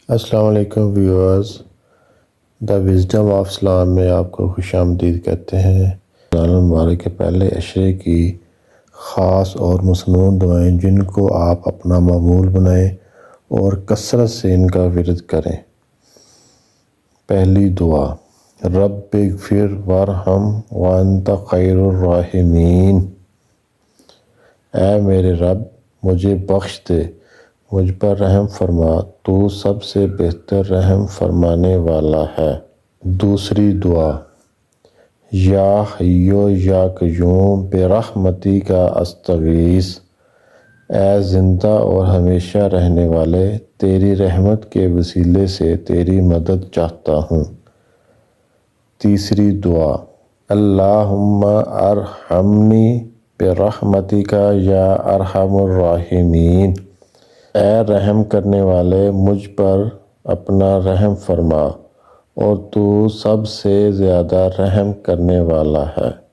السلام علیکم viewers, the wisdom of اسلام میں آپ کو خوش آمدید کہتے ہیں۔ رمضان المبارک کے پہلے عشرے کی خاص اور مصنون دعائیں جن کو آپ اپنا معمول بنائیں اور کثرت سے ان کا ورد کریں۔ پہلی دعا، رب اغفر وارحم وانت خیر الراحمین۔ اے میرے رب، مجھے بخش دے، مجھ پر رحم فرما، تو سب سے بہتر رحم فرمانے والا ہے۔ دوسری دعا، یا حی یا قیوم برحمتک استغیث۔ اے زندہ اور ہمیشہ رہنے والے، تیری رحمت کے وسیلے سے تیری مدد چاہتا ہوں۔ تیسری دعا، اللہم ارحمنی برحمتک یا ارحم الراحمین۔ اے رحم کرنے والے، مجھ پر اپنا رحم فرما، اور تو سب سے زیادہ رحم کرنے والا ہے۔